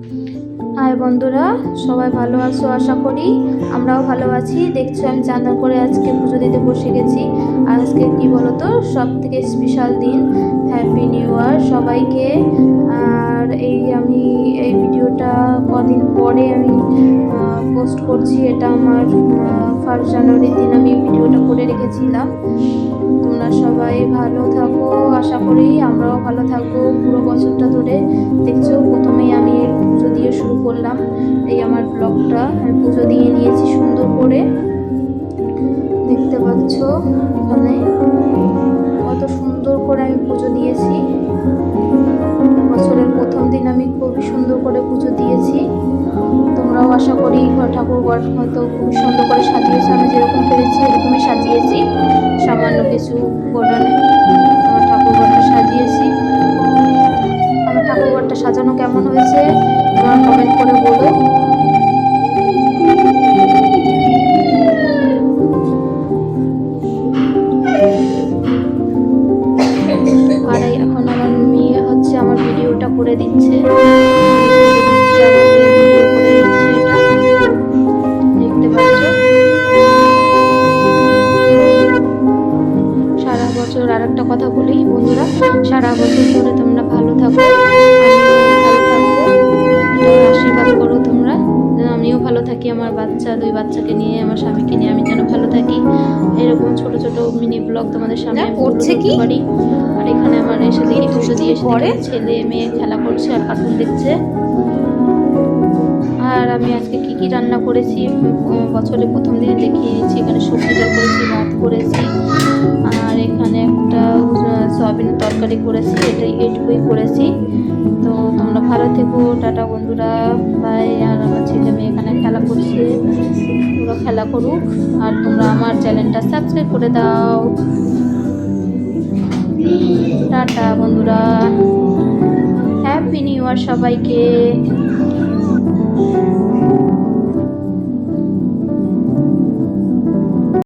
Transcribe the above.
High বন্ধুরা, সবাই ভালো আছো আশা করি। আমরাও ভালো আছি। দেখছো আমি চাঁদা করে আজকে পুজো দিতে বসে গেছি। আর আজকে কি বলতো, সব থেকে স্পেশাল দিন। হ্যাপি নিউ ইয়ার সবাইকে। আর আমি এই ভিডিওটা কদিন পরে আমি পোস্ট করছি। এটা আমার 1 জানুয়ারির দিন আমি ভিডিওটা করে রেখেছিলাম। তোমরা সবাই ভালো থাকো, আশা করি আমরাও ভালো থাকবো পুরো বছরটা ধরে। দেখছো, প্রথমেই আমি পুজো দিয়ে শুরু করলাম। এই আমার ব্লগটা আমি পুজো দিয়ে নিয়েছি সুন্দর করে। দেখতে পাচ্ছ এখানে কত সুন্দর করে আমি পুজো দিয়েছি। বছরের প্রথম দিন আমি খুবই সুন্দর করে পুজো দিয়েছি। তোমরাও আশা করি ঠাকুর ঘর হয়তো খুব সুন্দর করে সাজিয়েছি। আমি যেরকম পেরেছি এরকমই সাজিয়েছি, সামান্য কিছু উপকরণে আমার ঠাকুর ঘরটা সাজিয়েছি। আমার ঠাকুর ঘরটা সাজানো কেমন হয়েছে তোমরা কমেন্ট করে বলো। আর এখন আমার মেয়ে হচ্ছে আমার ভিডিওটা করে দিচ্ছে। দেখতে পাচ্ছ, সারা বছর আর একটা কথা বলি বন্ধুরা, সারা বছর ধরে তোমরা ভালো থাকো, আমিও ভালো থাকবো। এটা আশীর্বাদ করো তোমরা যেন আমিও ভালো থাকি। আমার দুই বাচ্চাকে নিয়ে, আমার স্বামীকে নিয়ে আমি যেন ভালো থাকি। এরকম ছোট ছোট মিনি ব্লগ তোমাদের সামনে করতে পারি। আর এখানে আমার এসে দিদি পুজো দিয়ে ছেলে মেয়ে খেলা করছে আর কার্টুন দেখছে। আর আমি আজকে কি কি রান্না করেছি বছরের প্রথম দিনে দেখিয়ে দিচ্ছি। এখানে সবজিটা করেছি, ভাত করেছি, আর এখানে একটা সয়াবিনের তরকারি করেছি। এইটুকুই করেছি। তো তোমরা ভালো থেকো, টাটা বন্ধুরা, বাই। আর আমার ছেলে মেয়ে এখানে খেলা করছে, ওরা খেলা করুক। আর তোমরা আমার চ্যানেলটা সাবস্ক্রাইব করে দাও। টাটা বন্ধুরা, হ্যাপি নিউ ইয়ার সবাইকে।